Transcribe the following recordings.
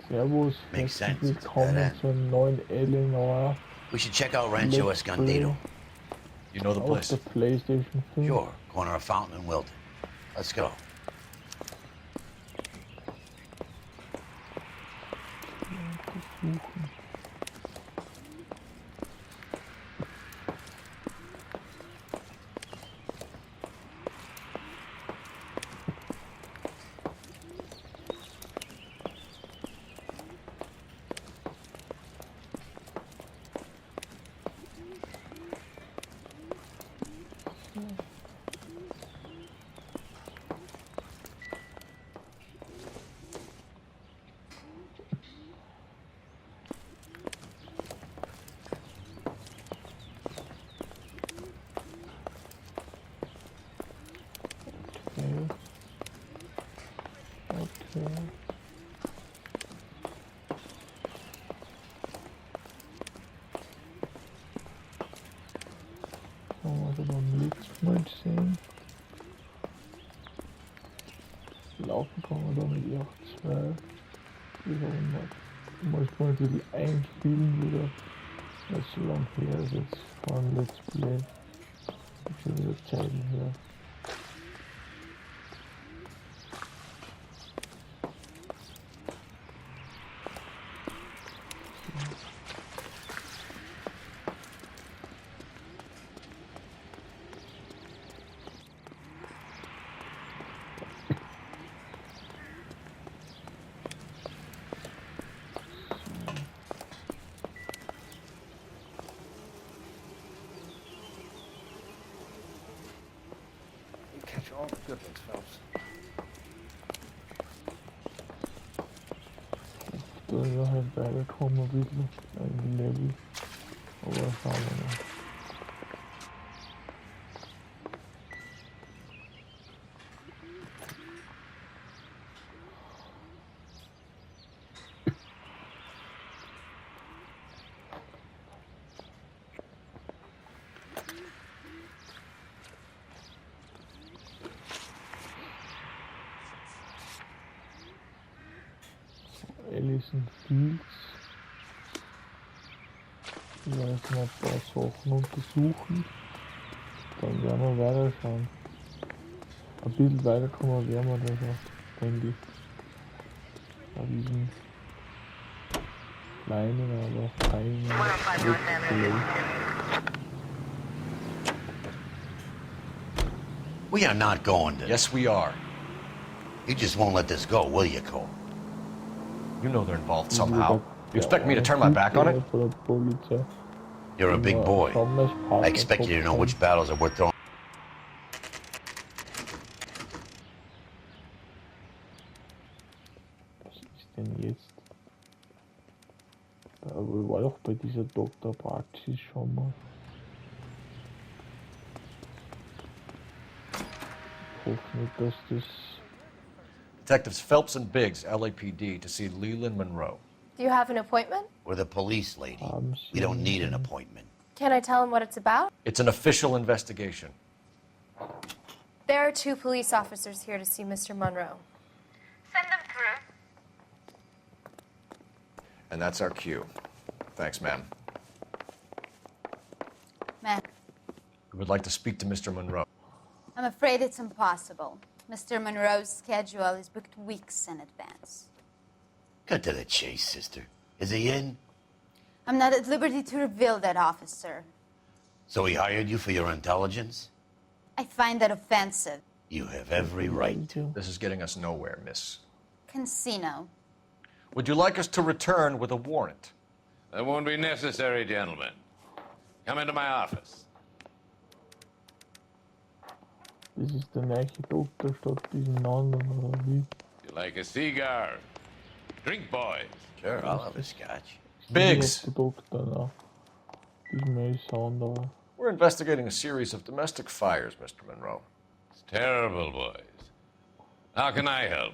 Servus, Makes sense. herzlich It's a dead willkommen end. zur neuen Noire We should check out Rancho Let's Escondido. You know the auf place? der PlayStation 5. Sure, corner of Fountain and Wilton. Let's go. Suchen. Okay. Was wir beim letzten Mal gesehen. Laufen kann man da mit R2. Ich muss mal ein bisschen einspielen wieder. Weil es so lang her ist jetzt von Let's Play. Schon wieder Zeiten her. Catch all the good ones, Phelps. Da ist er halt weitergekommen ein bisschen, ein Level. Aber schauen wir mal. Ellison Fields. Ich werde jetzt mal ein paar Sachen untersuchen. Dann werden wir weiterschauen. Ein bisschen weiterkommen werden wir da schon, denke ich. Bei diesen kleinen, aber feinen Let's We are not going to. Yes, we are. You just won't let this go, will you, Cole? You know they're involved somehow. You expect me to turn my back on it? You're a big boy. I expect you to know which battles are worth throwing. Was ist denn jetzt? Aber war doch bei dieser Doktorpraxis schon mal. Ich hoffe nicht, dass das. Detectives Phelps and Biggs, LAPD, to see Leland Monroe. Do you have an appointment? We're the police, lady. We don't need an appointment. Can I tell him what it's about? It's an official investigation. There are 2 police officers here to see Mr. Monroe. Send them through. And that's our cue. Thanks, ma'am. Ma'am, We would like to speak to Mr. Monroe. I'm afraid it's impossible. Mr. Monroe's schedule is booked weeks in advance. Cut to the chase, sister. Is he in? I'm not at liberty to reveal that, officer. So he hired you for your intelligence? I find that offensive. You have every right to. This is getting us nowhere, miss. Casino. Would you like us to return with a warrant? That won't be necessary, gentlemen. Come into my office. Das ist der neue Doktor statt diesen anderen, oder wie? You like a cigar? Drink, boys. Sure, I'll have a scotch. Biggs! Der Doktor, na. Diesmal ist anderer. We're investigating a series of domestic fires, Mr. Monroe. It's terrible, boys. How can I help?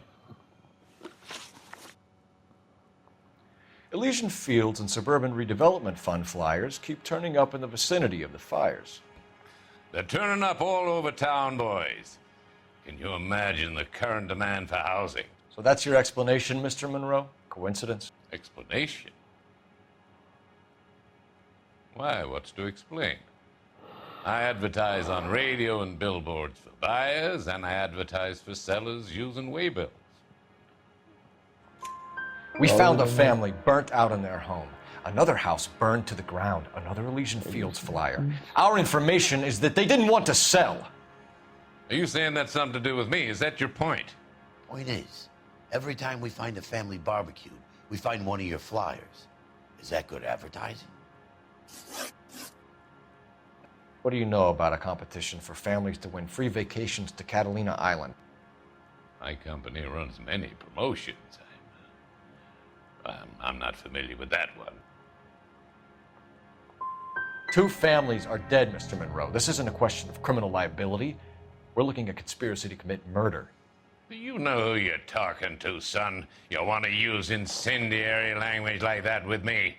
Elysian Fields and Suburban Redevelopment Fund flyers keep turning up in the vicinity of the fires. They're turning up all over town, boys. Can you imagine the current demand for housing? So that's your explanation, Mr. Monroe? coincidence? Explanation? Why, what's to explain? I advertise on radio and billboards for buyers, and I advertise for sellers using waybills. We found a family burnt out in their home. Another house burned to the ground. Another Elysian Fields flyer. Our information is that they didn't want to sell. Are you saying that's something to do with me? Is that your point? Point is, every time we find a family barbecue, we find one of your flyers. Is that good advertising? What do you know about a competition for families to win free vacations to Catalina Island? My company runs many promotions. I'm not familiar with that one. 2 families are dead, Mr. Monroe. This isn't a question of criminal liability. We're looking at conspiracy to commit murder. Do you know who you're talking to, son? You want to use incendiary language like that with me?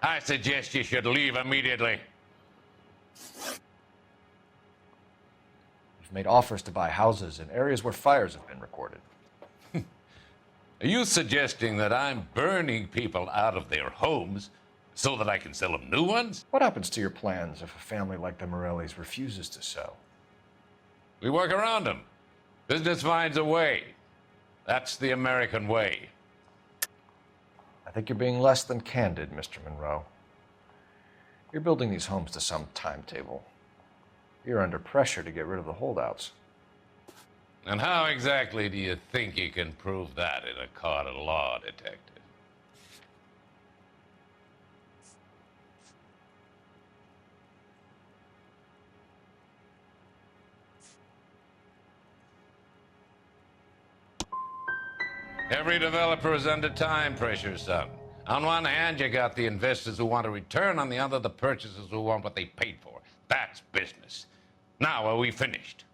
I suggest you should leave immediately. We've made offers to buy houses in areas where fires have been recorded. Are you suggesting that I'm burning people out of their homes so that I can sell them new ones? What happens to your plans if a family like the Morellis refuses to sell? We work around them. Business finds a way. That's the American way. I think you're being less than candid, Mr. Monroe. You're building these homes to some timetable. You're under pressure to get rid of the holdouts. And how exactly do you think you can prove that in a court of law, detective? Every developer is under time pressure, son. On one hand, you got the investors who want a return. On the other, the purchasers who want what they paid for. That's business. Now, are we finished?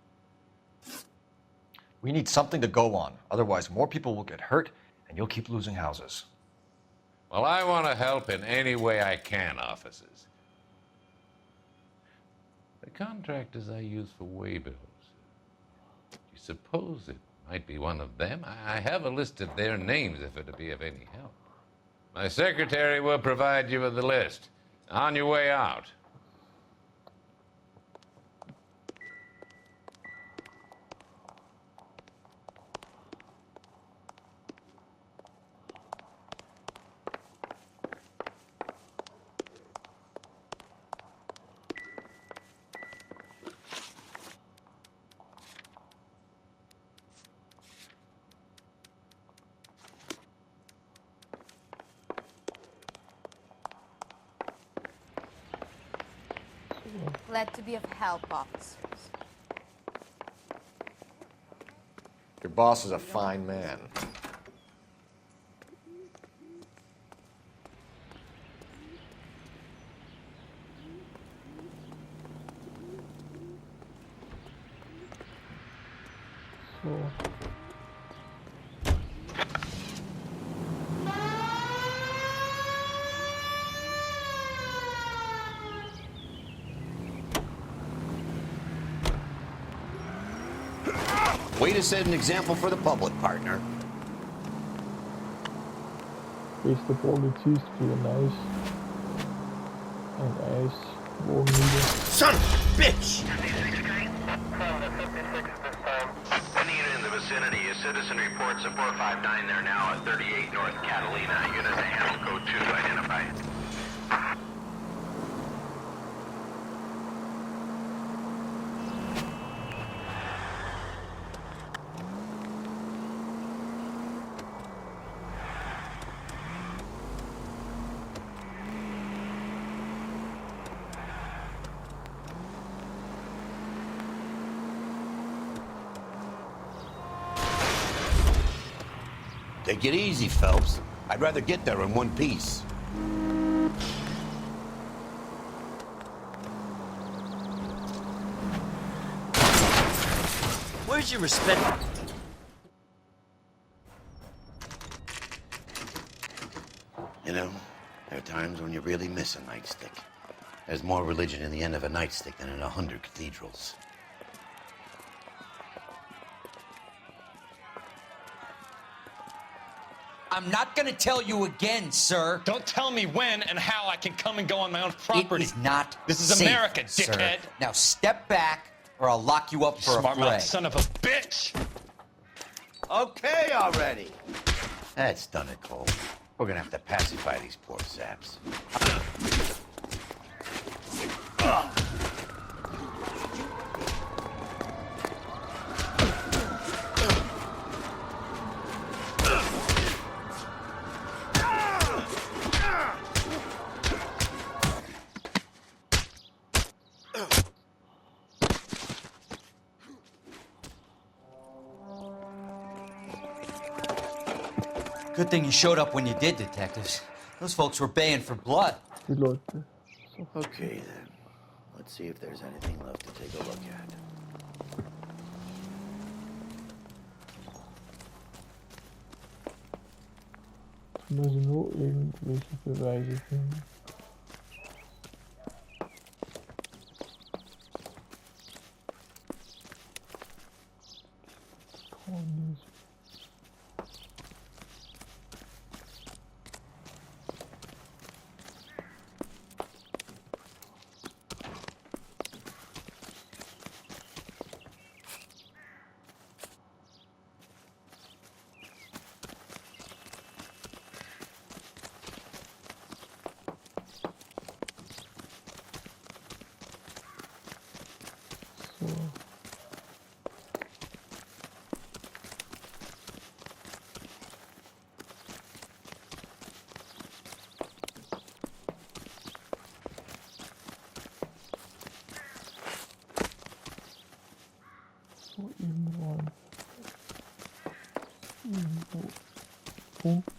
We need something to go on. Otherwise, more people will get hurt, and you'll keep losing houses. Well, I want to help in any way I can, officers. The contractors I use for waybills. Do you suppose it might be one of them? I have a list of their names if it'd be of any help. My secretary will provide you with the list. On your way out. Glad to be of help, officers. Your boss is a fine man. So. Way to set an example for the public, partner. Beste Polizist für ein Eis wohnen. Son of a bitch! Any unit in the vicinity, a citizen reports a 459 there now at 38 North Catalina. Unit to handle code 2 identified. Take it easy, Phelps. I'd rather get there in one piece. Where's your respect? You know, there are times when you really miss a nightstick. There's more religion in the end of a nightstick than in 100 cathedrals. I'm not gonna tell you again, sir. Don't tell me when and how I can come and go on my own property. It is not This is safe, America, sir. dickhead. Now step back, or I'll lock you up for a Smart mouth fray. son of a bitch. Okay already. That's done it, Cole. We're gonna have to pacify these poor saps. Good thing you showed up when you did, detectives. Those folks were baying for blood. Die Leute. Okay then. Let's see if there's anything left to take a look at. Tun also nur irgendwelche Beweise finden. So. So irgendwo. Irgendwo. Punkt.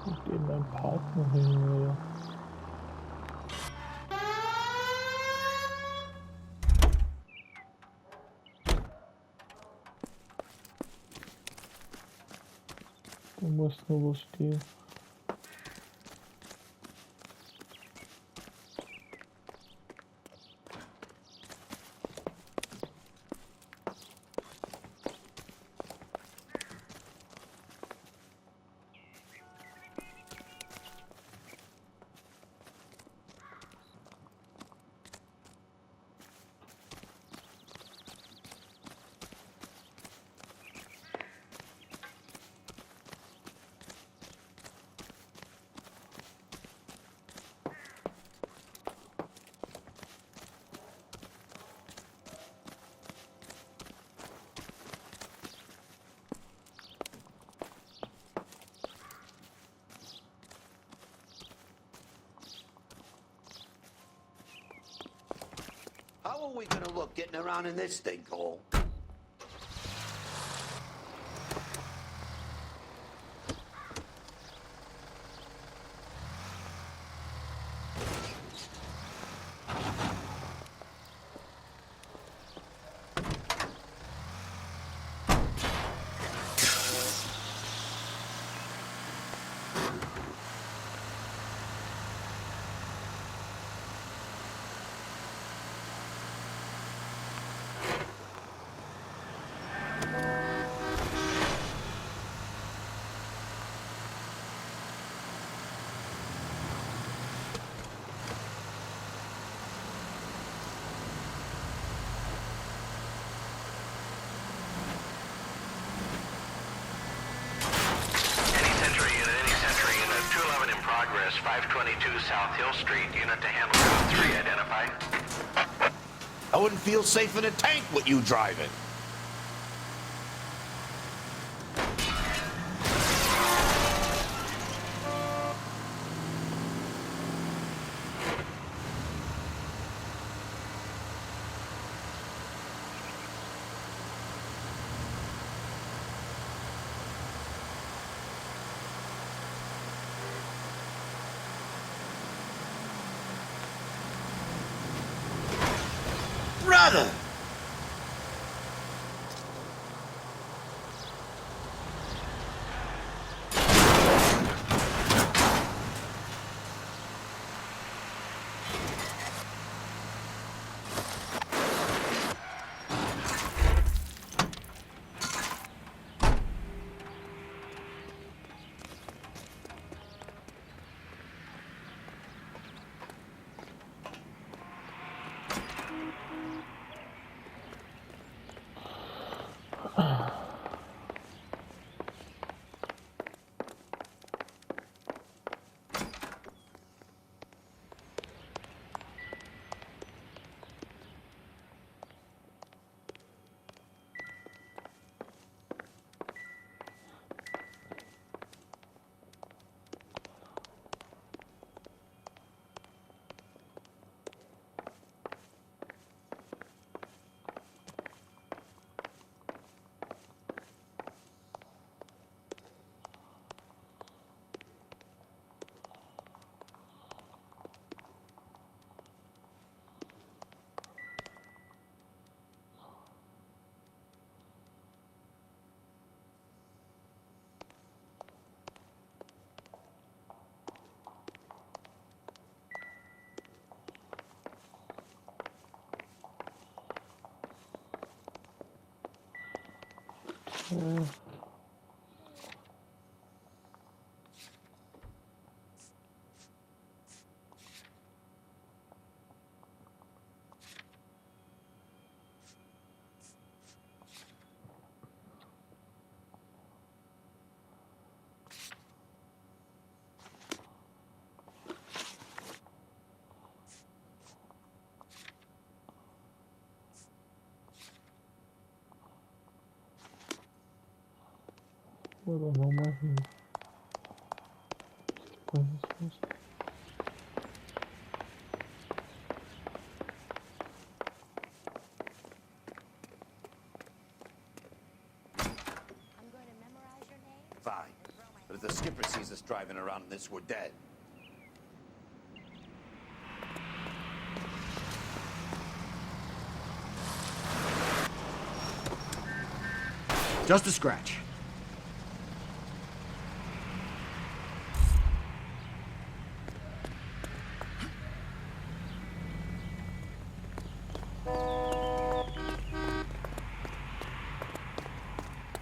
Und eben ein Partner hin, oder? Da muss nur was stehen. How are we gonna look getting around in this thing, Cole? address 522 South Hill Street, unit to handle code 3, identify. I wouldn't feel safe in a tank with you driving. Brother! Oder nochmal hin. Das ist was. Fine. But if the skipper sees us driving around in this, we're dead. Just a scratch.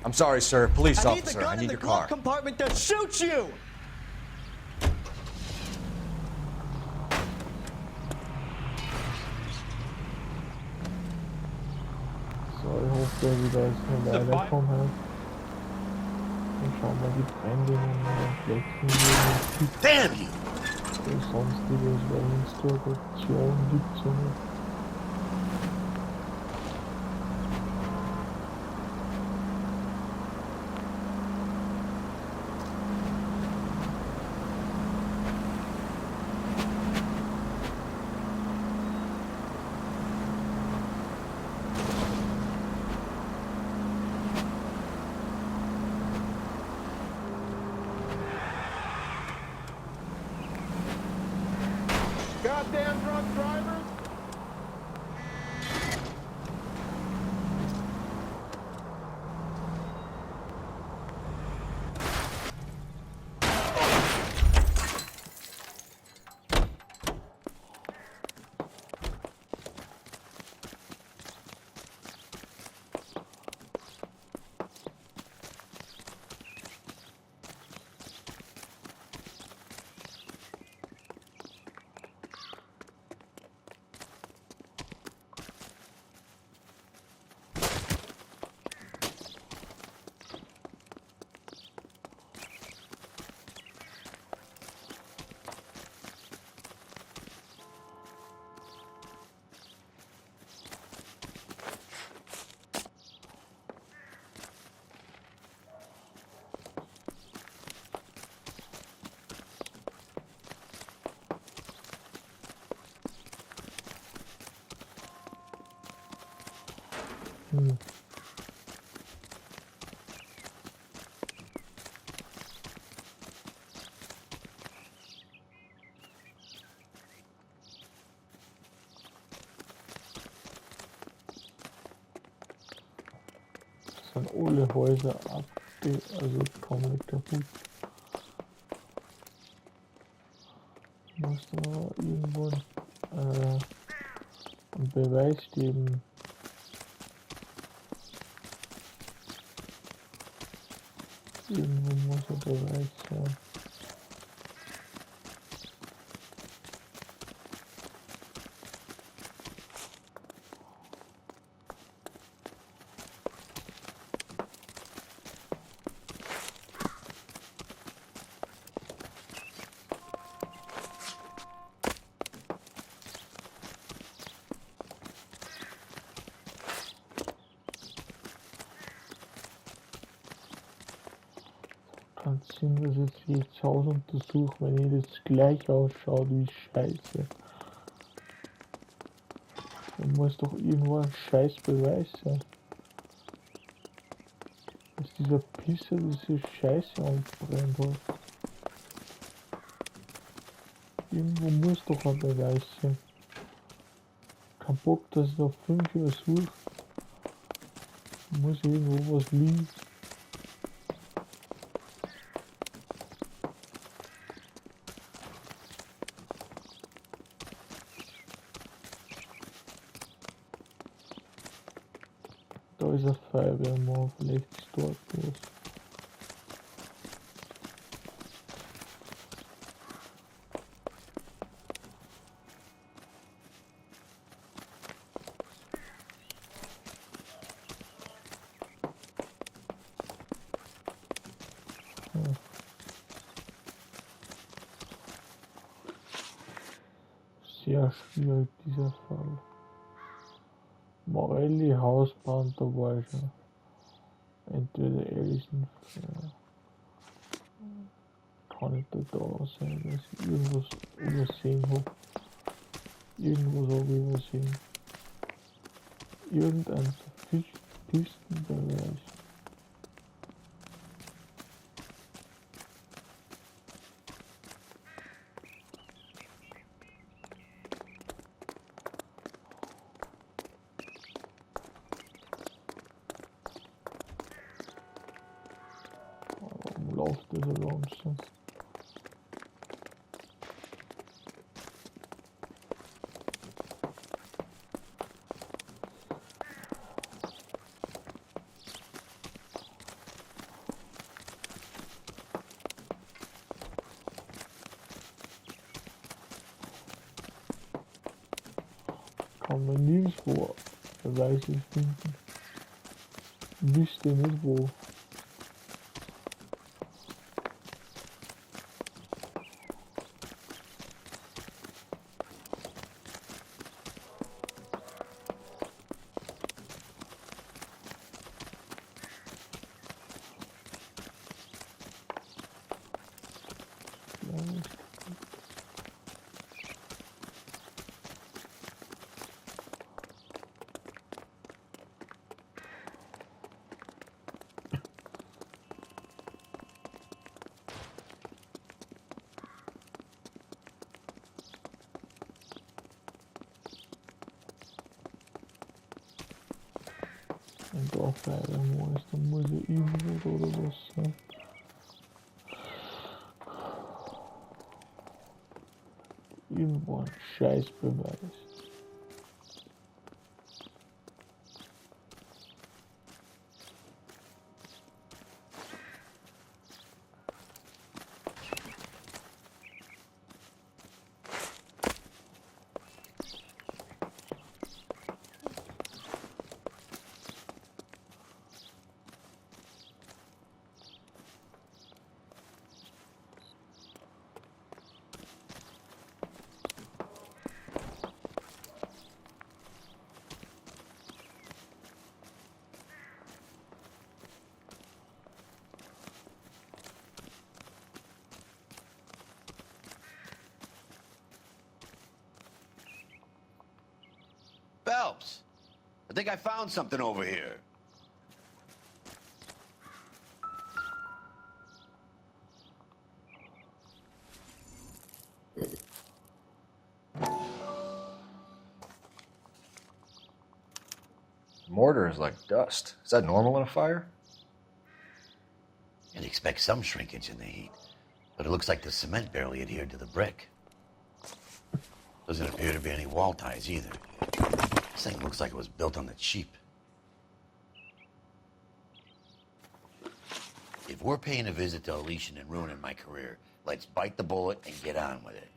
I'm sorry, sir. Police I need the officer. gun I in need the your glove car. compartment that shoots you! So, ich hoffe, dass ich da jetzt noch weiterkomme. Dann schauen wir die Brände nochmal flecken. Damn you! Sonstiges, weil es da Optionen gibt. So. Goddamn drunk drivers! Sind alle Häuser also komplett kaputt. Muss da irgendwo einen Beweis geben. Irgendwo muss ein Beweis sein. Kann es sein, dass jetzt jedes Haus untersucht, wenn jedes gleich ausschaut wie Scheiße. Da muss doch irgendwo ein Scheißbeweis sein. Dass dieser Pisser diese Scheiße anbrennt hat. Irgendwo muss doch ein Beweis sein. Kein Bock, dass ich noch 5 Jahre suche. Muss irgendwo was liegen. Da ist ein Feuerwehrmann, vielleicht ist dort was. Sehr schwierig dieser Fall. Morelli Hausbrand, da war ich schon. Entweder Ellison, kann nicht da sein, dass ich irgendwas übersehen habe. Irgendwas habe ich übersehen. Irgendein Pistenbeweis. Warum läuft das so langsam? Kann man nirgendwo Beweise finden. Wüsste nicht wo. Und auch Feuerwehrmann ist, dann muss ich irgendwo oder was sein. Irgendwo ein Scheißbeweis. Phelps, I think I found something over here. Mortar is like dust. Is that normal in a fire? You'd expect some shrinkage in the heat, but it looks like the cement barely adhered to the brick. Doesn't appear to be any wall ties either. This thing looks like it was built on the cheap. If we're paying a visit to Elysian and ruining my career, let's bite the bullet and get on with it.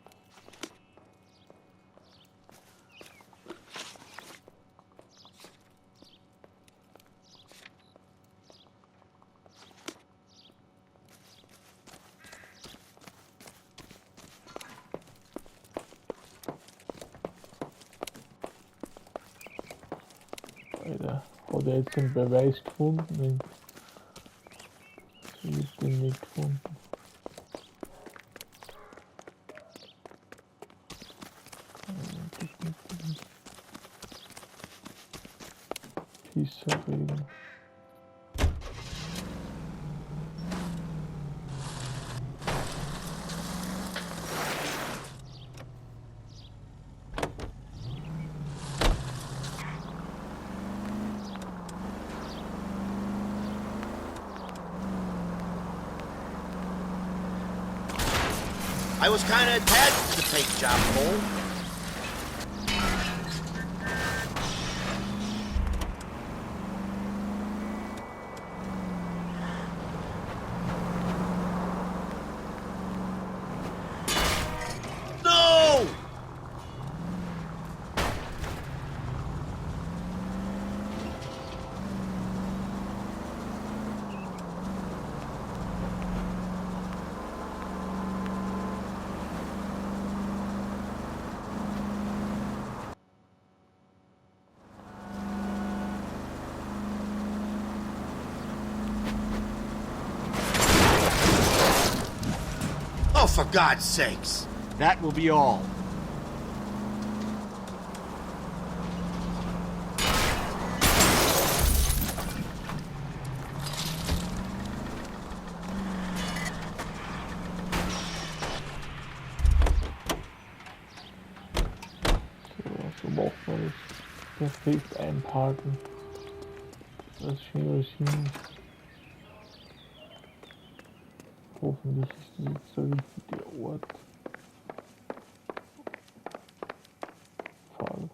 Alter, hat er jetzt den Beweis gefunden? Ich hab den nicht gefunden. Pisserregen. I was kind of attached to the paint job, Cole. No! Oh, for God's sakes. That will be all. So macht man das perfekt einparken. Das schöne hin. Hoffentlich ist das jetzt der richtige Ort. Fall.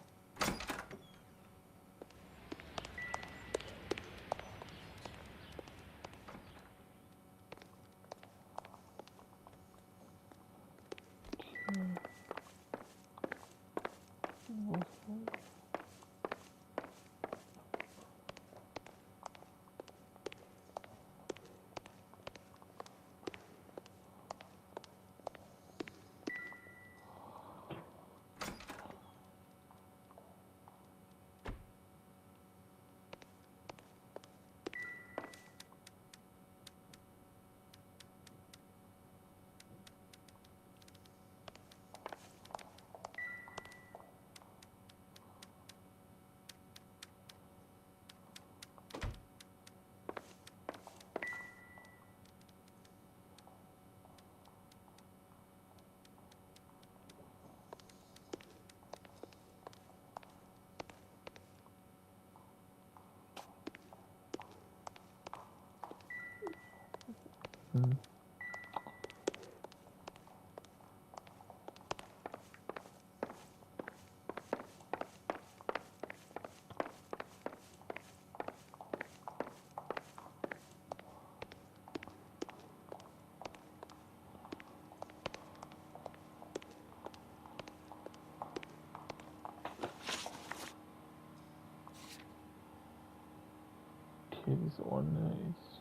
Okay, das eine ist.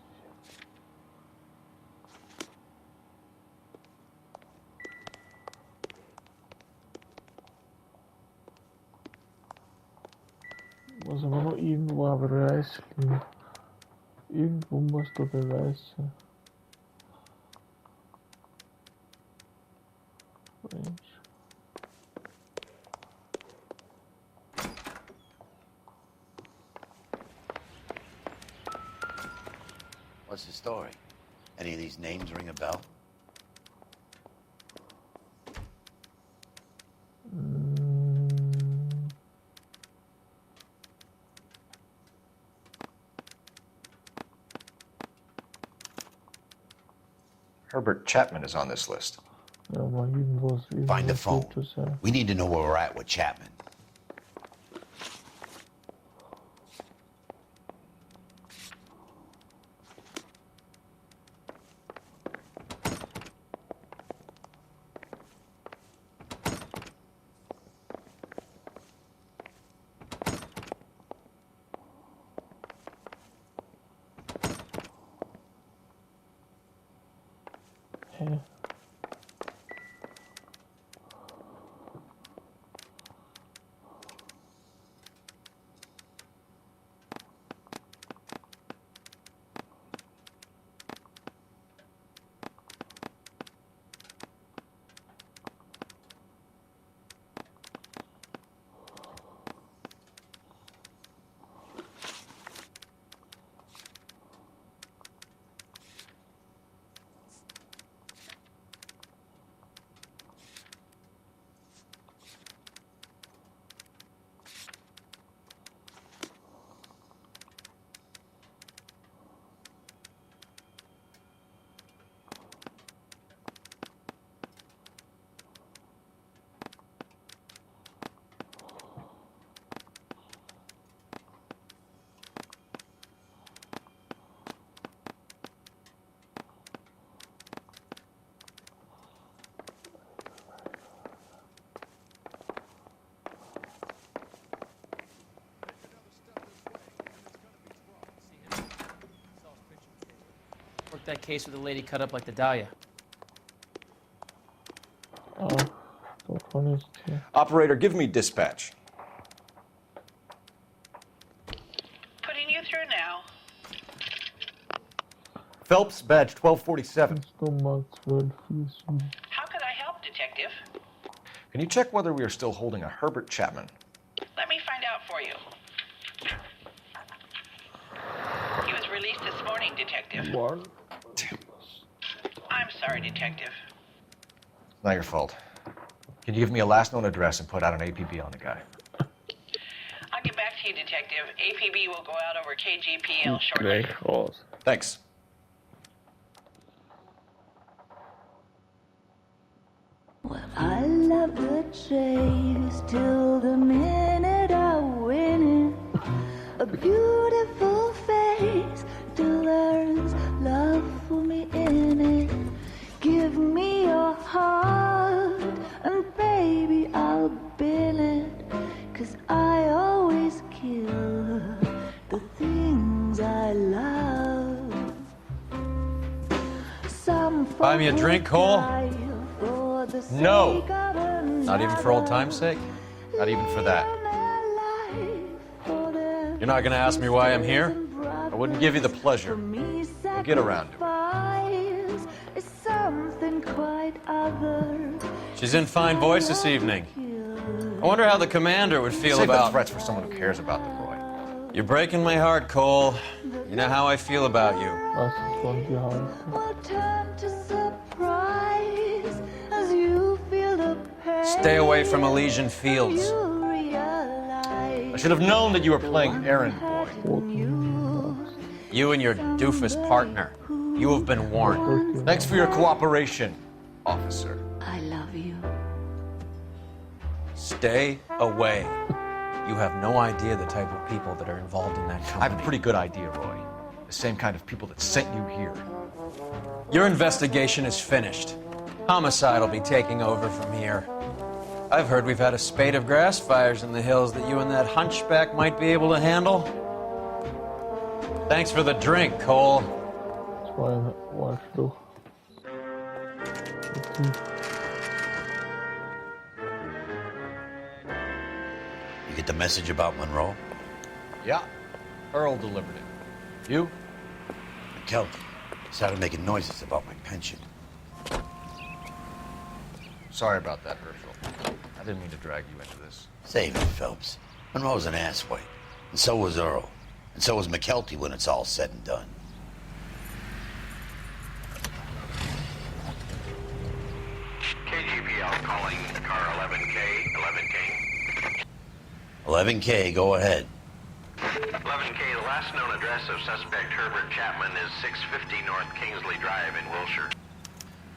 Muss aber noch irgendwo ein Beweis liegen. Irgendwo muss der Beweis sein. Mensch. What's the story? Any of these names ring a bell? Herbert Chapman is on this list. Ja, maar irgendwas. Find the phone. Gutes, ja. We need to know where we're at with Chapman. Ja. Work that case with the lady cut up like the Dahlia. Davon ist hier. Operator, give me dispatch. Putting you through now. Phelps, badge 1247. Nummer 1247. How could I help, Detective? Can you check whether we are still holding a Herbert Chapman? Let me find out for you. He was released this morning, Detective. One. I'm sorry, Detective. Not your fault. Can you give me a last known address and put out an APB on the guy? I'll get back to you, Detective. APB will go out over KGPL shortly. Streichholz. Thanks. Well, I love the chase till the minute I win it. A beautiful face till there's love for me in it. Give me your heart and baby I'll bill it. 'Cause I always kill the things I love. Some Buy me a drink, Cole? for the No. sake of Not even for old time's sake? Not even for that. You're not gonna ask me why I'm here? I wouldn't give you the pleasure. We'll get around to it. Is something quite other. She's in fine voice this evening. I wonder how the commander would feel Save about... the threats for someone who cares about the boy. You're breaking my heart, Cole. You know how I feel about you. Was ist von dir halten? Will turn to surprise as you feel the pain. Stay away from Elysian Fields. You realize I should have known that you were playing errand boy. You and your doofus partner. You have been warned. Thanks for your cooperation, officer. I love you. Stay away. You have no idea the type of people that are involved in that company. I have a pretty good idea, Roy. The same kind of people that sent you here. Your investigation is finished. Homicide will be taking over from here. I've heard we've had a spate of grass fires in the hills that you and that hunchback might be able to handle. Thanks for the drink, Cole. Das war ein Arschloch. You get the message about Monroe? Yeah. Earl delivered it. You? McKelty started making noises about my pension. Sorry about that, Herschel. I didn't mean to drag you into this. Save it, Phelps. Monroe's an asswipe. And so was Earl. And so was McKelty when it's all said and done. calling car 11K, 11K. 11K, go ahead. 11K, the last known address of suspect Herbert Chapman is 650 North Kingsley Drive in Wilshire.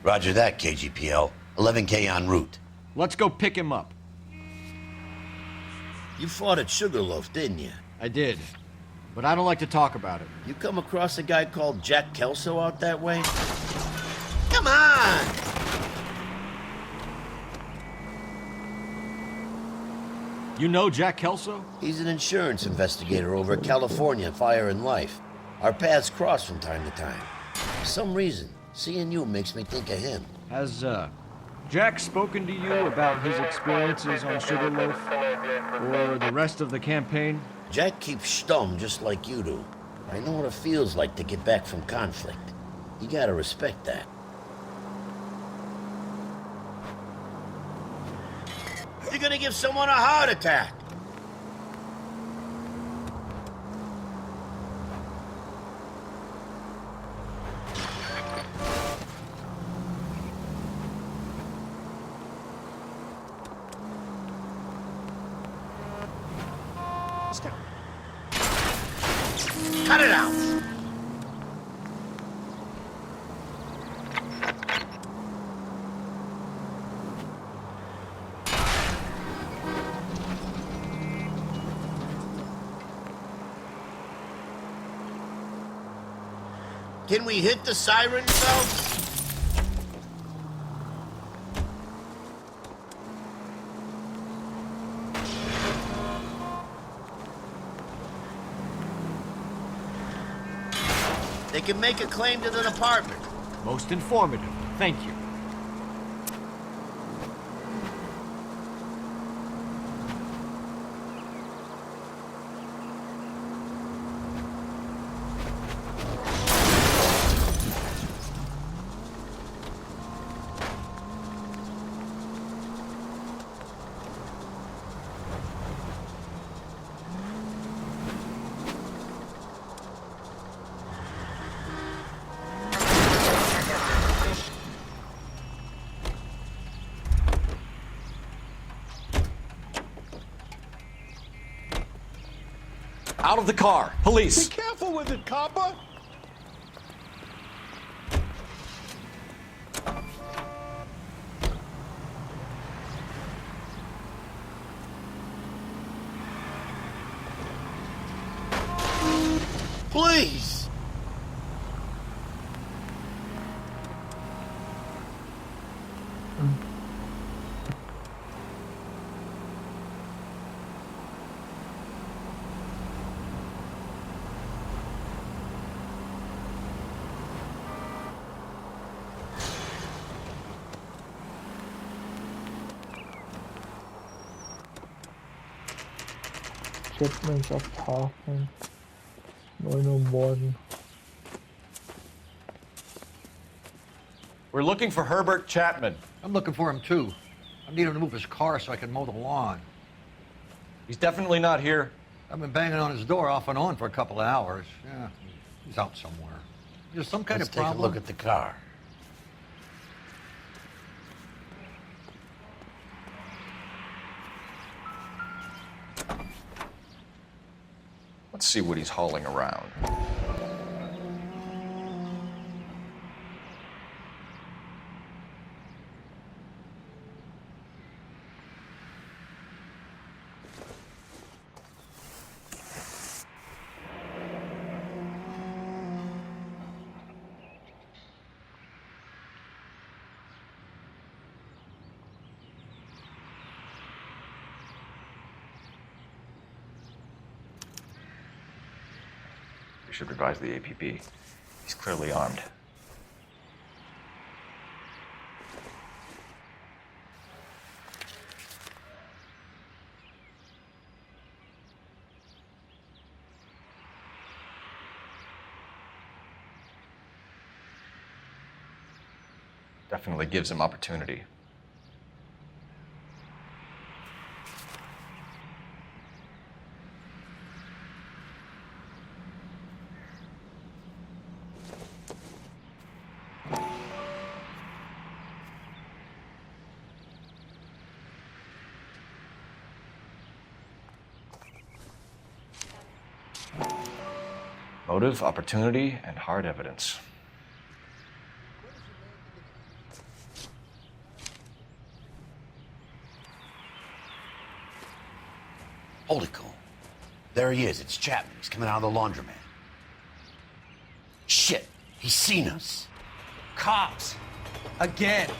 Roger that, KGPL. 11K en route. Let's go pick him up. You fought at Sugarloaf, didn't you? I did, but I don't like to talk about it. You come across a guy called Jack Kelso out that way? Come on! You know Jack Kelso? He's an insurance investigator over at California Fire and Life. Our paths cross from time to time. For some reason, seeing you makes me think of him. Has, Jack spoken to you about his experiences on Sugarloaf? Or the rest of the campaign? Jack keeps stum just like you do. I know what it feels like to get back from conflict. You gotta respect that. You're gonna give someone a heart attack! Cut it out! Can we hit the siren bell? They can make a claim to the department. Most informative. Thank you. Out of the car. Police. Be careful with it, copper. Please! Chapman's Apartment. 9 Uhr morgen. We're looking for Herbert Chapman. I'm looking for him too. I need him to move his car so I can mow the lawn. He's definitely not here. I've been banging on his door off and on for a couple of hours. Yeah, he's out somewhere. There's some kind Let's of problem. take a look at the car. Let's see what he's hauling around. We should revise the APB. He's clearly armed. Definitely gives him opportunity. Motive, opportunity, and hard evidence. Holy cool. There he is. It's Chapman. He's coming out of the laundromat. Shit. He's seen us. Cops! Again!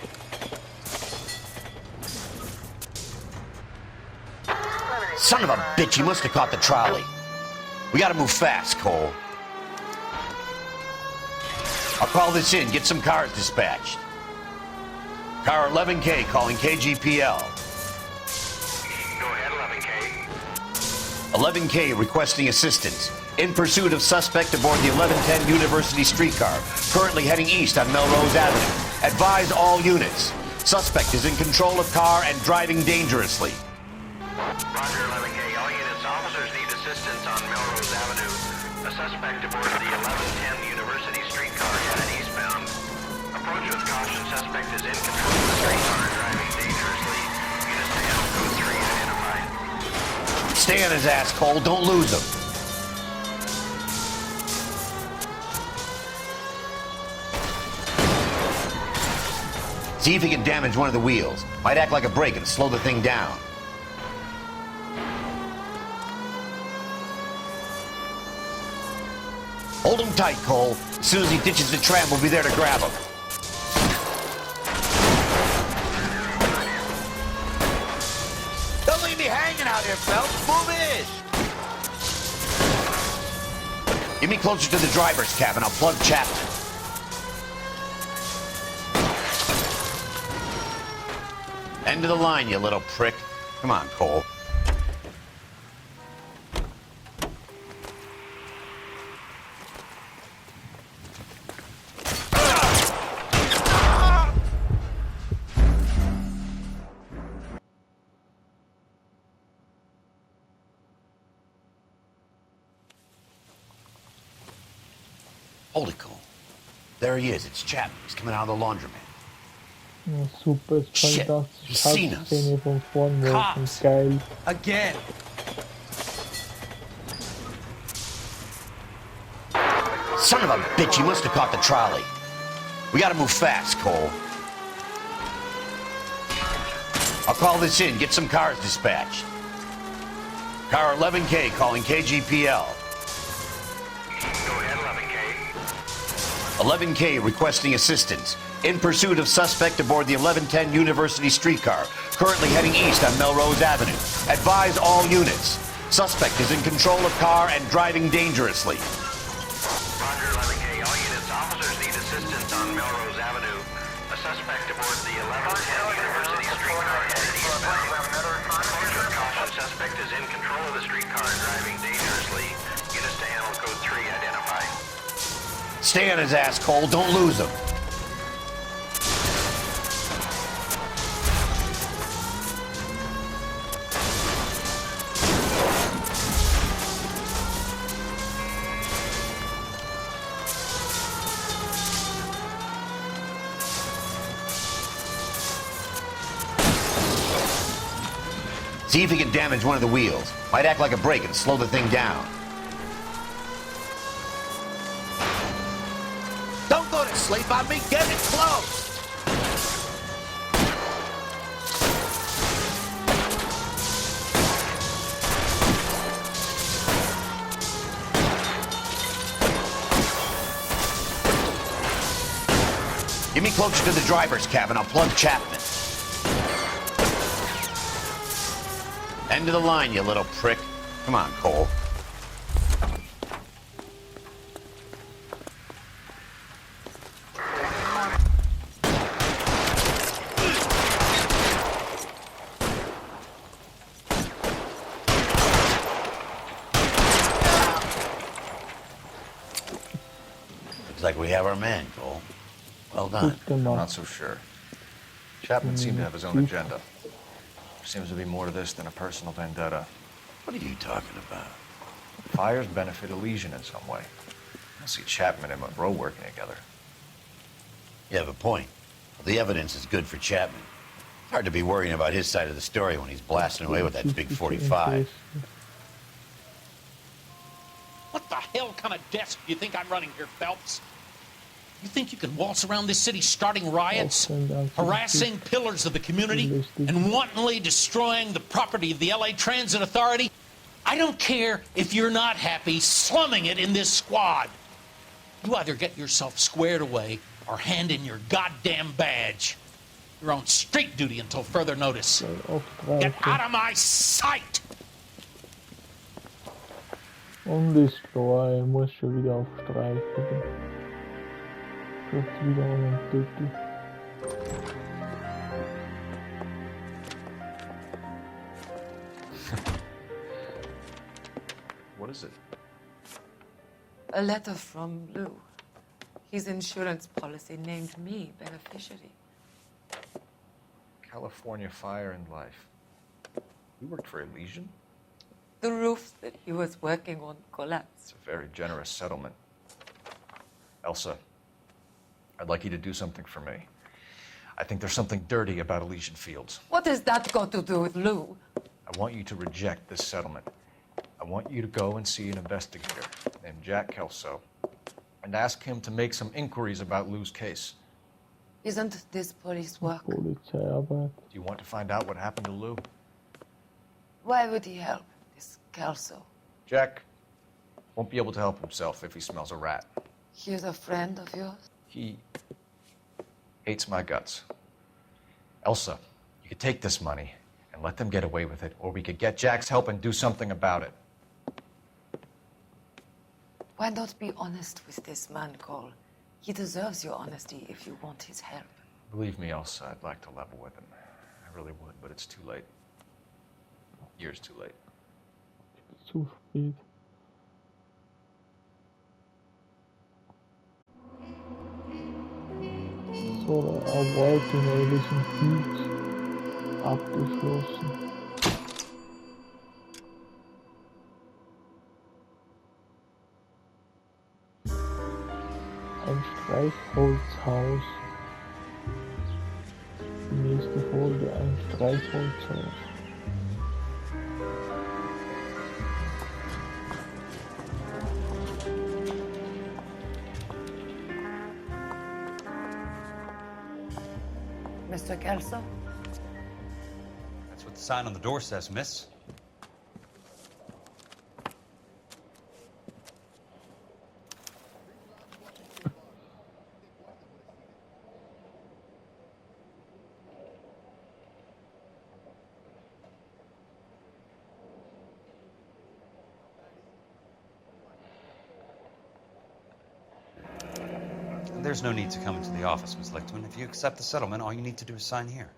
Son of a bitch. He must have caught the trolley. We gotta move fast, Cole. I'll call this in. Get some cars dispatched. Car 11K calling KGPL. Go ahead, 11K. 11K requesting assistance. In pursuit of suspect aboard the 1110 University streetcar, currently heading east on Melrose Avenue. Advise all units. Suspect is in control of car and driving dangerously. Roger, 11K. All units, officers need assistance on Melrose Avenue. A suspect aboard the 1110 University streetcar headed eastbound. Approach with caution. Suspect is in control of the streetcar and driving dangerously. Units to handle code 3 identified. Stay on his ass, Cole. Don't lose him. See if he can damage one of the wheels. Might act like a brake and slow the thing down. Hold him tight, Cole. As soon as he ditches the tram, we'll be there to grab him. Don't leave me hanging out here, Phelps. Move it! Get me closer to the driver's cabin. I'll plug Chapman. End of the line, you little prick. Come on, Cole. Holy Cole. There he is. It's Chapman. He's coming out of the laundromat. Ja, super, Shit, he's seen us. Szene von vorn war schon geil. Again! Son of a bitch, he must have caught the trolley. We gotta move fast, Cole. I'll call this in. Get some cars dispatched. Car 11K calling KGPL. Go ahead, 11K. 11K requesting assistance. In pursuit of suspect aboard the 1110 University streetcar, currently heading east on Melrose Avenue. Advise all units. Suspect is in control of car and driving dangerously. Roger, 11K. All units, officers need assistance on Melrose Avenue. A suspect aboard the 1110 University streetcar headed eastbound. Approach with caution. Suspect is in control of the streetcar and driving dangerously. Units to handle code 3 identified. Stay on his ass, Cole. Don't lose him. See if he can damage one of the wheels. Might act like a brake and slow the thing down. Don't go to sleep on me. Get it close. Get me closer to the driver's cabin. I'll plug Chapman. End of the line, you little prick. Come on, Cole. Looks like we have our man, Cole. Well done. I'm not so sure. Chapman seemed to have his own agenda. There seems to be more to this than a personal vendetta. What are you talking about? Fires benefit Elysian in some way. I don't see Chapman and Monroe working together. You have a point. The evidence is good for Chapman. It's hard to be worrying about his side of the story when he's blasting away with that big 45. What the hell kind of desk do you think I'm running here, Phelps? You think you can waltz around this city starting riots, harassing pillars of the community, and wantonly destroying the property of the LA Transit Authority? I don't care if you're not happy slumming it in this squad. You either get yourself squared away or hand in your goddamn badge. You're on street duty until further notice. Get out of my sight! Und ist klar, er muss schon wieder aufstreichen. Jetzt wieder einen Titel. What is it? A letter from Lou. His insurance policy named me beneficiary. California Fire and Life. You worked for Elysian? The roof that he was working on collapsed. It's a very generous settlement. Elsa, I'd like you to do something for me. I think there's something dirty about Elysian Fields. What has that got to do with Lou? I want you to reject this settlement. I want you to go and see an investigator named Jack Kelso and ask him to make some inquiries about Lou's case. Isn't this police work? Polizeiarbeit. Do you want to find out what happened to Lou? Why would he help this Kelso? Jack won't be able to help himself if he smells a rat. He's a friend of yours? He hates my guts. Elsa, you could take this money and let them get away with it, or we could get Jack's help and do something about it. Why not be honest with this man, Cole? He deserves your honesty if you want his help. Believe me, Elsa, I'd like to level with him. I really would, but it's too late. Years too late. Zu spät. So, der Award in Elysian Fields abgeschlossen. Ein Streichholzhaus. Die nächste Folge, ein Streichholzhaus. Mr. Kelso? That's what the sign on the door says, miss. There's no need to come into the office, Miss Lichtman. If you accept the settlement, all you need to do is sign here.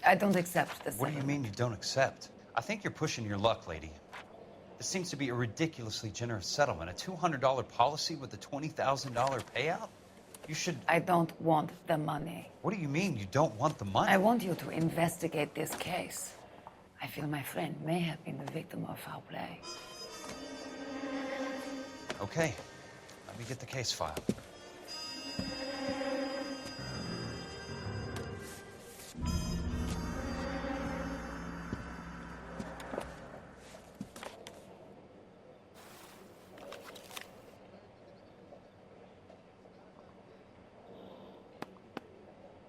I don't accept this. What do you mean you don't accept? I think you're pushing your luck, lady. This seems to be a ridiculously generous settlement. A $200 policy with a $20,000 payout? You should... I don't want the money. What do you mean you don't want the money? I want you to investigate this case. I feel my friend may have been the victim of foul play. Okay. Let me get the case file.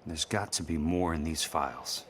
There's got to be more in these files.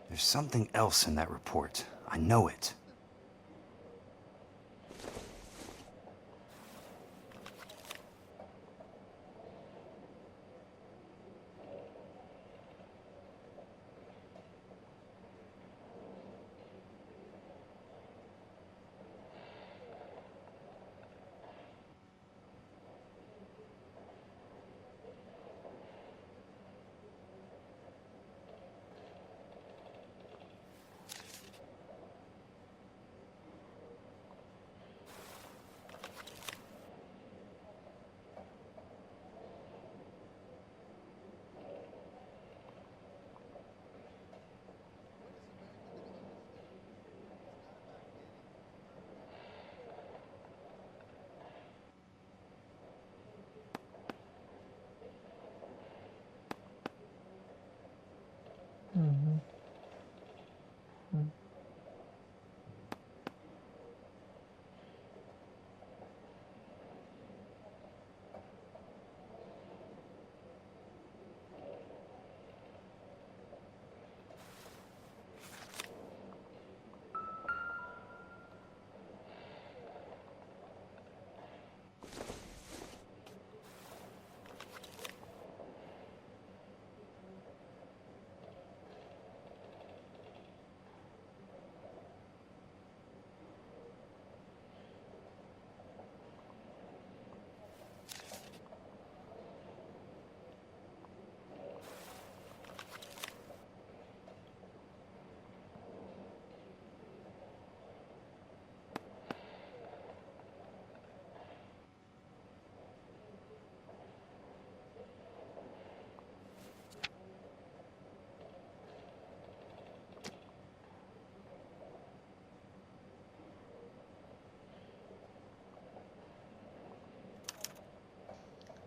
There's something else in that report. I know it. Mhm.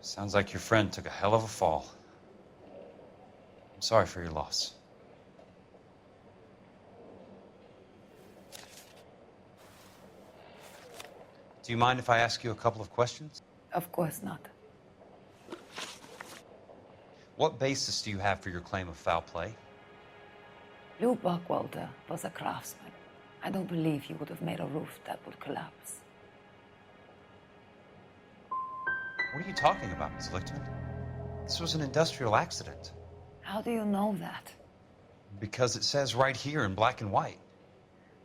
Sounds like your friend took a hell of a fall. I'm sorry for your loss. Do you mind if I ask you a couple of questions? Of course not. What basis do you have for your claim of foul play? Lou Buckwalter was a craftsman. I don't believe he would have made a roof that would collapse. What are you talking about, Ms. Lichtman? This was an industrial accident. How do you know that? Because it says right here in black and white.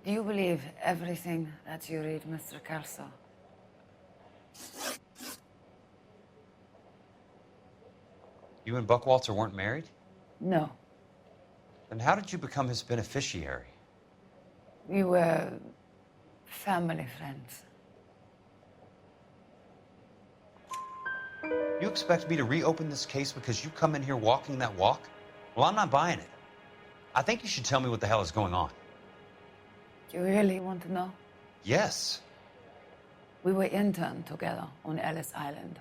Do you believe everything that you read, Mr. Kelso? You and Buckwalter weren't married? No. Then how did you become his beneficiary? We were family friends. You expect me to reopen this case because you come in here walking that walk? Well, I'm not buying it. I think you should tell me what the hell is going on. You really want to know? Yes. We were interned together on Ellis Island.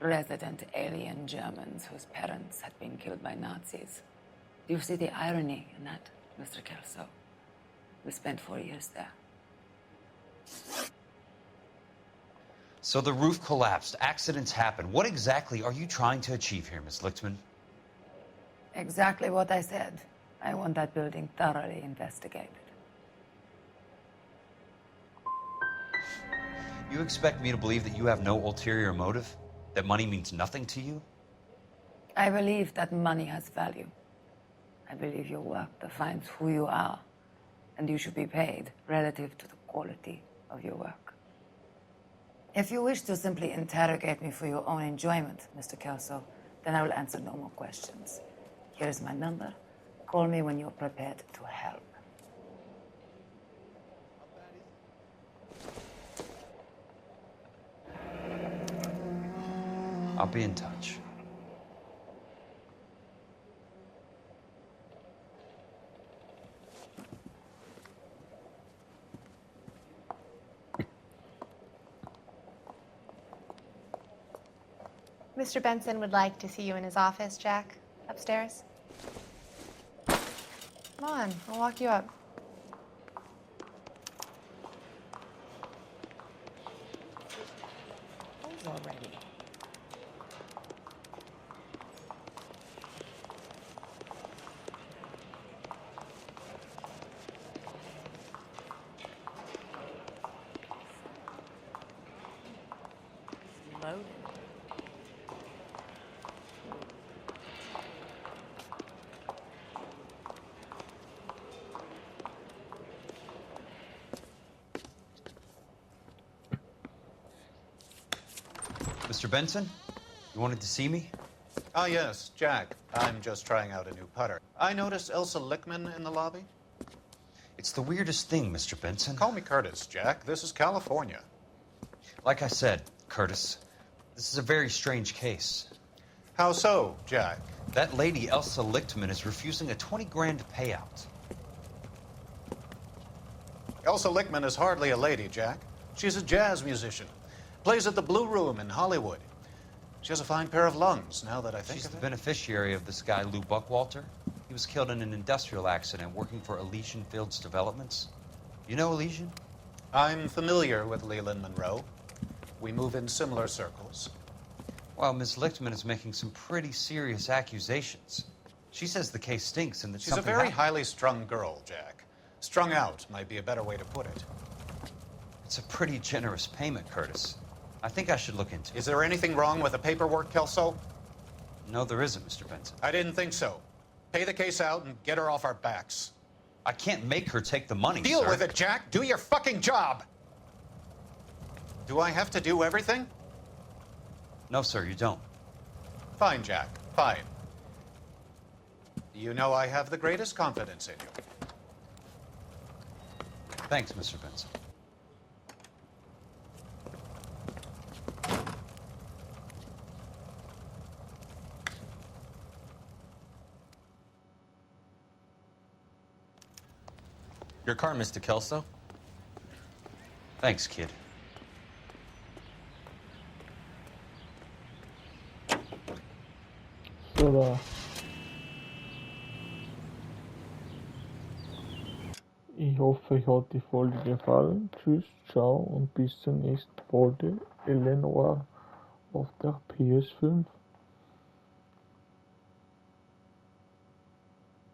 Resident alien Germans whose parents had been killed by Nazis. Do you see the irony in that, Mr. Kelso? We spent 4 years there. So the roof collapsed, accidents happen. What exactly are you trying to achieve here, Miss Lichtman? Exactly what I said. I want that building thoroughly investigated. You expect me to believe that you have no ulterior motive? That money means nothing to you? I believe that money has value. I believe your work defines who you are, and you should be paid relative to the quality of your work. If you wish to simply interrogate me for your own enjoyment, Mr. Kelso, then I will answer no more questions. Here is my number. Call me when you're prepared to help. I'll be in touch. Mr. Benson would like to see you in his office, Jack. Upstairs. Come on, I'll walk you up. Already. Mr. Benson, you wanted to see me? Ah, yes, Jack. I'm just trying out a new putter. I noticed Elsa Lickman in the lobby. It's the weirdest thing, Mr. Benson. Call me Curtis, Jack. This is California. Like I said, Curtis, this is a very strange case. How so, Jack? That lady, Elsa Lichtman, is refusing a 20 grand payout. Elsa Lickman is hardly a lady, Jack. She's a jazz musician. Plays at the Blue Room in Hollywood. She has a fine pair of lungs, now that I think She's of the it. beneficiary of this guy, Lou Buckwalter. He was killed in an industrial accident working for Elysian Fields Developments. You know Elysian? I'm familiar with Leland Monroe. We move in similar circles. Well, Ms. Lichtman is making some pretty serious accusations. She says the case stinks and that She's a something very happened. highly strung girl, Jack. Strung out might be a better way to put it. It's a pretty generous payment, Curtis. I think I should look into it. Is there anything wrong with the paperwork, Kelso? No, there isn't, Mr. Benson. I didn't think so. Pay the case out and get her off our backs. I can't make her take the money, Deal sir. with it, Jack. Do your fucking job. Do I have to do everything? No, sir, you don't. Fine, Jack. Fine. You know I have the greatest confidence in you. Thanks, Mr. Benson. Your car, Mr. Kelso. Thanks, kid. So da. Ich hoffe, euch hat die Folge gefallen. Tschüss, ciao und bis zur nächsten Folge. Eleanor auf der PS5.